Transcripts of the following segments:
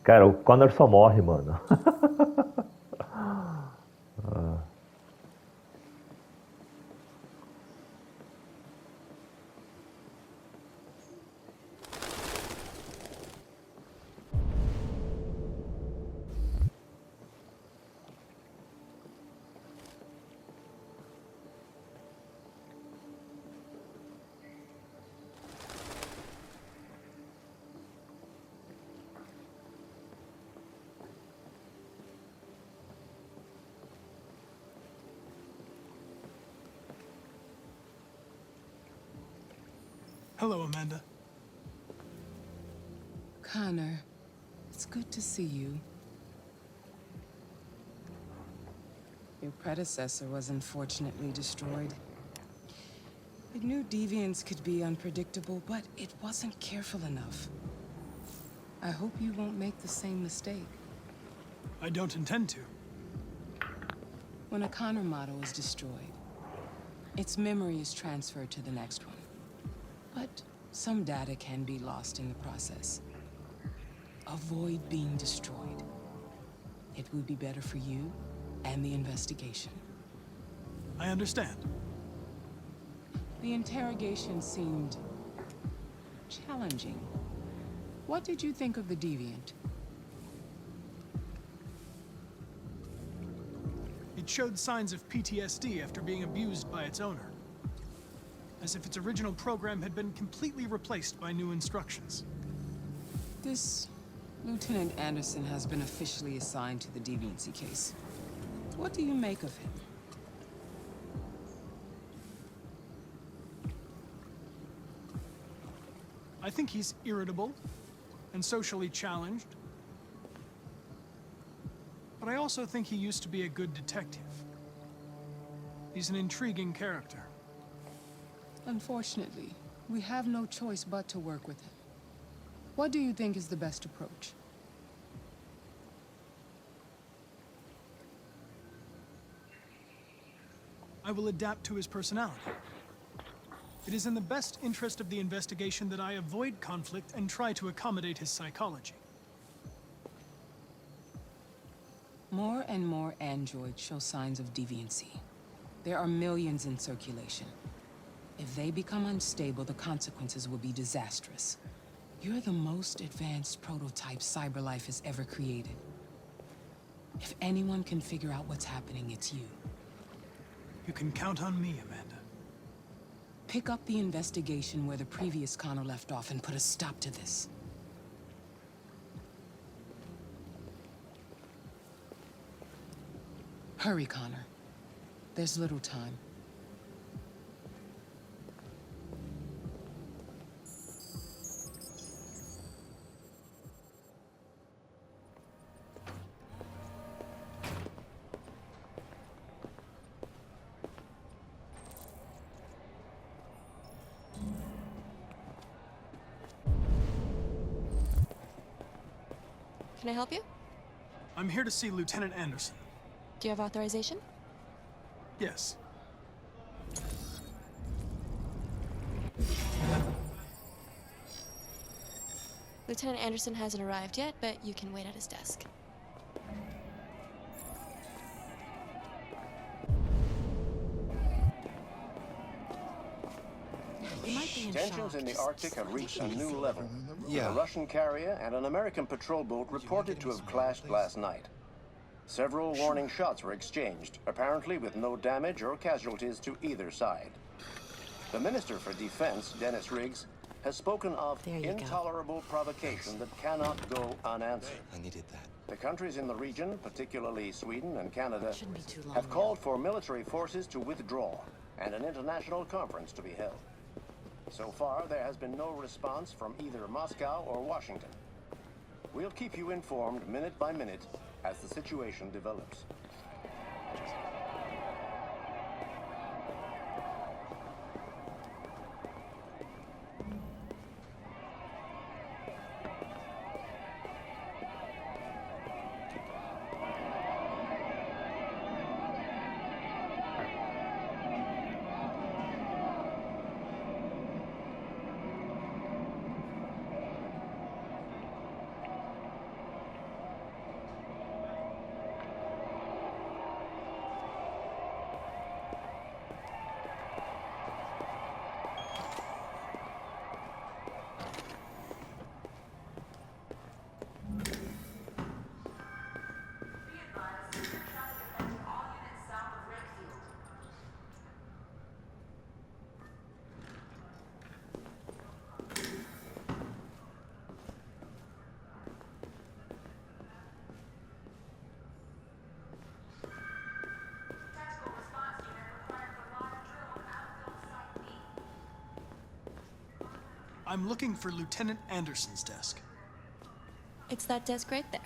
Cara, o Connor só morre, mano. Hello, Amanda. Connor, it's good to see you. Your predecessor was unfortunately destroyed. I knew deviants could be unpredictable, but it wasn't careful enough. I hope you won't make the same mistake. I don't intend to. When a Connor model is destroyed, its memory is transferred to the next one. But some data can be lost in the process. Avoid being destroyed. It would be better for you and the investigation. I understand. The interrogation seemed challenging. What did you think of the deviant? It showed signs of PTSD after being abused by its owner. As if its original program had been completely replaced by new instructions. This Lieutenant Anderson has been officially assigned to the deviancy case. What do you make of him? I think he's irritable and socially challenged. But I also think he used to be a good detective. He's an intriguing character. Unfortunately, we have no choice but to work with him. What do you think is the best approach? I will adapt to his personality. It is in the best interest of the investigation that I avoid conflict and try to accommodate his psychology. More and more androids show signs of deviancy. There are millions in circulation. If they become unstable, the consequences will be disastrous. You're the most advanced prototype CyberLife has ever created. If anyone can figure out what's happening, it's you. You can count on me, Amanda. Pick up the investigation where the previous Connor left off and put a stop to this. Hurry, Connor. There's little time. Can I help you? I'm here to see Lieutenant Anderson. Do you have authorization? Yes. Lieutenant Anderson hasn't arrived yet, but you can wait at his desk. Tensions in the Arctic have reached a new level. Yeah. A Russian carrier and an American patrol boat reported to have clashed last night. Several warning shots were exchanged, apparently with no damage or casualties to either side. The Minister for Defense, Dennis Riggs, has spoken of intolerable provocation that cannot go unanswered. I needed that. The countries in the region, particularly Sweden and Canada, have called for military forces to withdraw and an international conference to be held. So far, there has been no response from either Moscow or Washington. We'll keep you informed minute by minute as the situation develops. I'm looking for Lieutenant Anderson's desk. It's that desk right there.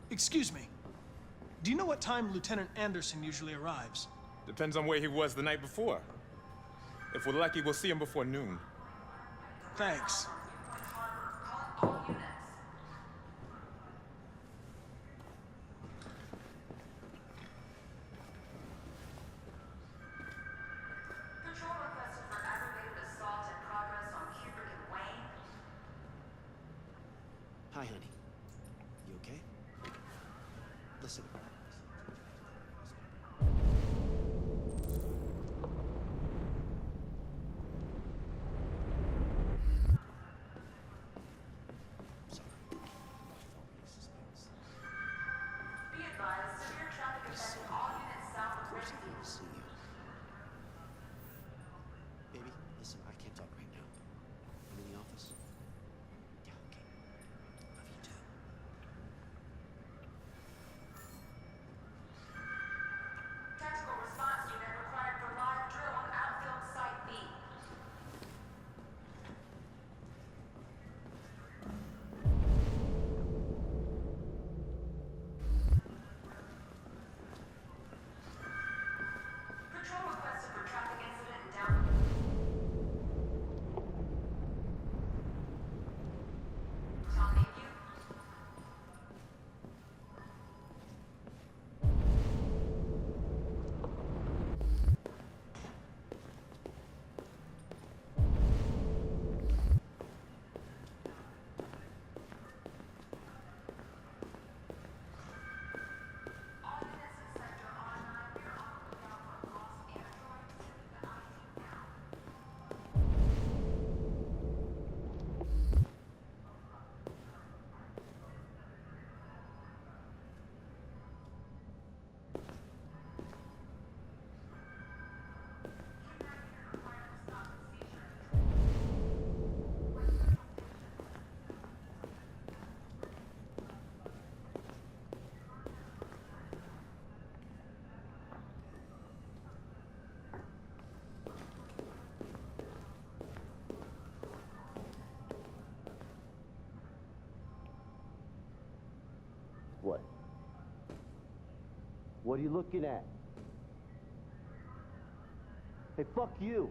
Excuse me. Do you know what time Lieutenant Anderson usually arrives? Depends on where he was the night before. If we're lucky, we'll see him before noon. Thanks. Hi, honey. You okay? Listen. Sorry. Be advised, severe traffic affecting all units south of Richfield. I'll see you. Baby, listen, I can't talk right now. I'm in the office. Yeah, okay. Love you too. Tactical response unit required for live drill on outfield site B. Patrol requested for traffic incident in down. Tom, name you? All units in sector R9, we are on the lookout for a lost android. Sending the ID now. What? What are you looking at? Hey, fuck you!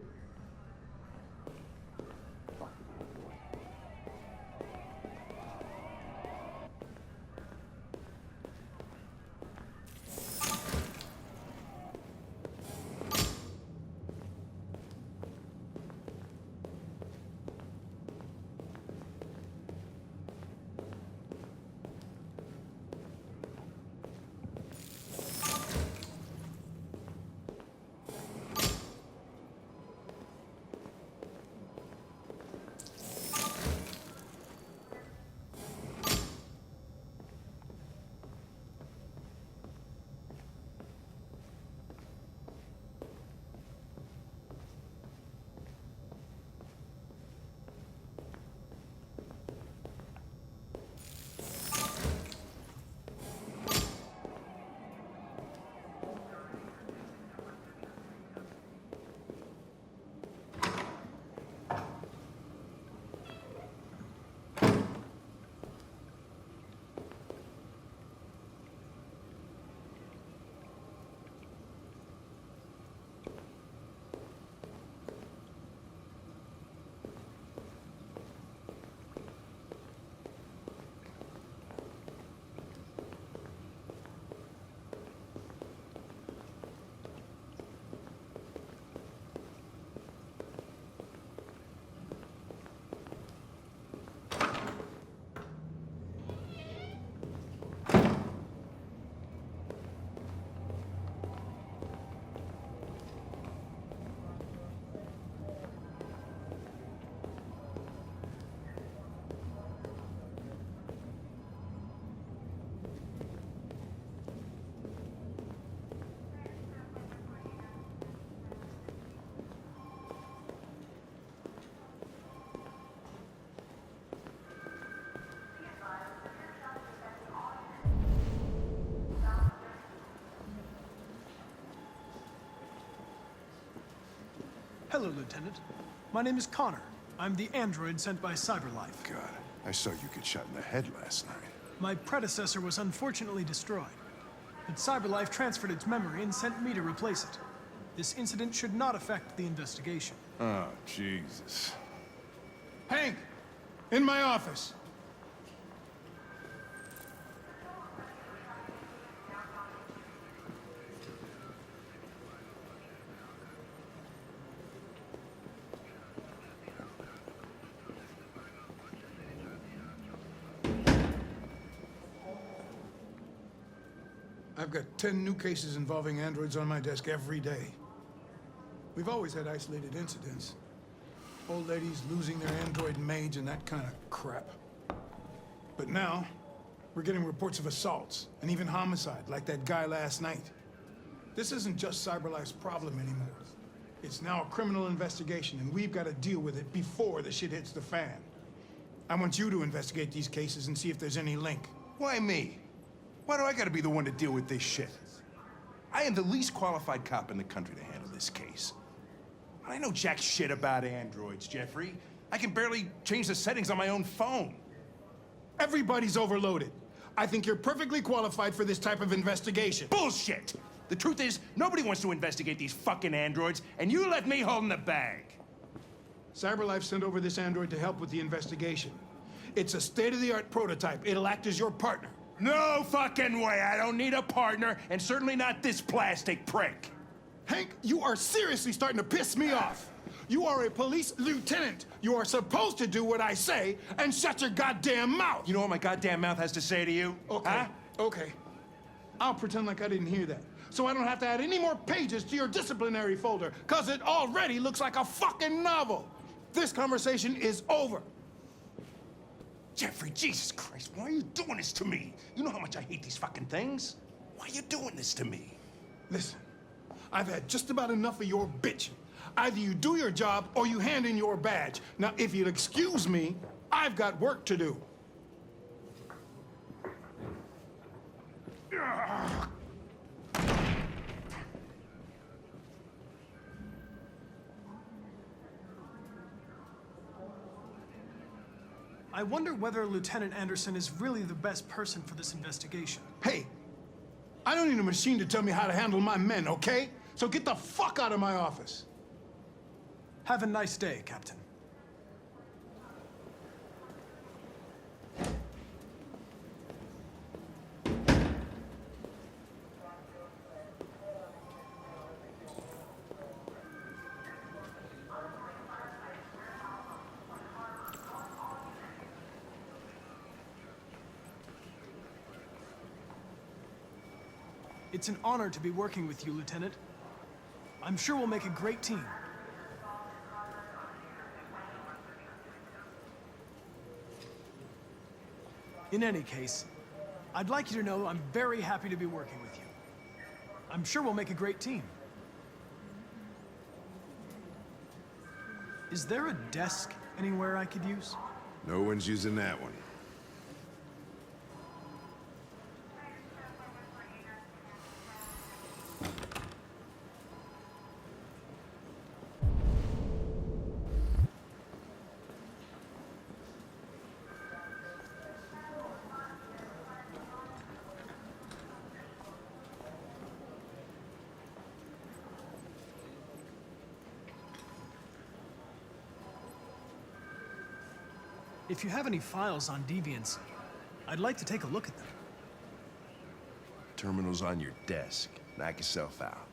Hello, Lieutenant. My name is Connor. I'm the android sent by CyberLife. God, I saw you get shot in the head last night. My predecessor was unfortunately destroyed, but CyberLife transferred its memory and sent me to replace it. This incident should not affect the investigation. Oh, Jesus. Hank! In my office! I've got 10 new cases involving androids on my desk every day. We've always had isolated incidents. Old ladies losing their android maids and that kind of crap. But now, we're getting reports of assaults and even homicide, like that guy last night. This isn't just CyberLife's problem anymore. It's now a criminal investigation, and we've got to deal with it before the shit hits the fan. I want you to investigate these cases and see if there's any link. Why me? Why do I gotta be the one to deal with this shit? I am the least qualified cop in the country to handle this case. I know jack shit about androids, Jeffrey. I can barely change the settings on my own phone. Everybody's overloaded. I think you're perfectly qualified for this type of investigation. Bullshit! The truth is, nobody wants to investigate these fucking androids, and you left me holding the bag. CyberLife sent over this android to help with the investigation. It's a state-of-the-art prototype. It'll act as your partner. No fucking way! I don't need a partner, and certainly not this plastic prick. Hank, you are seriously starting to piss me off. You are a police lieutenant. You are supposed to do what I say and shut your goddamn mouth. You know what my goddamn mouth has to say to you? Okay, huh? okay. I'll pretend like I didn't hear that, so I don't have to add any more pages to your disciplinary folder, because it already looks like a fucking novel. This conversation is over. Jeffrey, Jesus Christ, why are you doing this to me? You know how much I hate these fucking things. Why are you doing this to me? Listen, I've had just about enough of your bitching. Either you do your job or you hand in your badge. Now, if you'll excuse me, I've got work to do. I wonder whether Lieutenant Anderson is really the best person for this investigation. Hey, I don't need a machine to tell me how to handle my men, okay? So get the fuck out of my office. Have a nice day, Captain. It's an honor to be working with you, Lieutenant. I'm sure we'll make a great team. In any case, I'd like you to know I'm very happy to be working with you. I'm sure we'll make a great team. Is there a desk anywhere I could use? No one's using that one. If you have any files on Deviants, I'd like to take a look at them. Terminal's on your desk. Knock yourself out.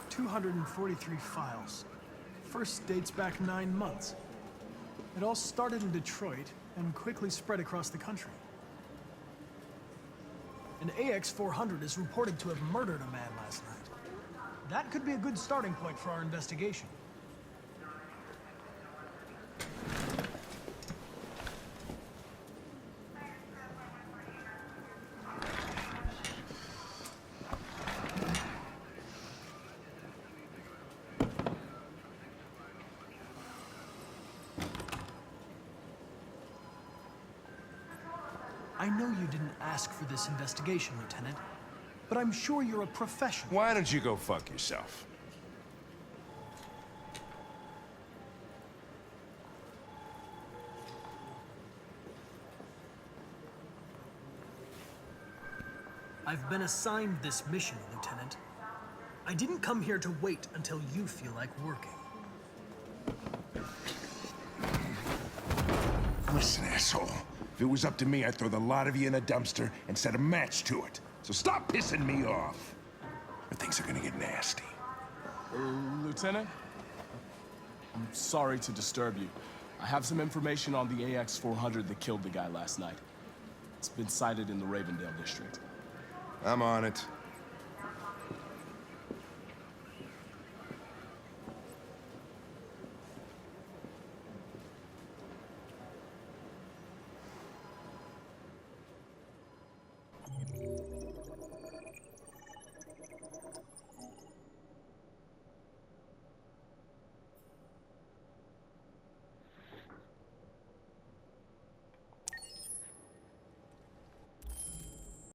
.243 files. First dates back 9 months. It all started in Detroit and quickly spread across the country. An AX-400 is reported to have murdered a man last night. That could be a good starting point for our investigation. I know you didn't ask for this investigation, Lieutenant, but I'm sure you're a professional. Why don't you go fuck yourself? I've been assigned this mission, Lieutenant. I didn't come here to wait until you feel like working. Listen, asshole. If it was up to me, I'd throw the lot of you in a dumpster and set a match to it. So stop pissing me off. Or things are gonna get nasty. Lieutenant? I'm sorry to disturb you. I have some information on the AX-400 that killed the guy last night. It's been sighted in the Ravendale district. I'm on it.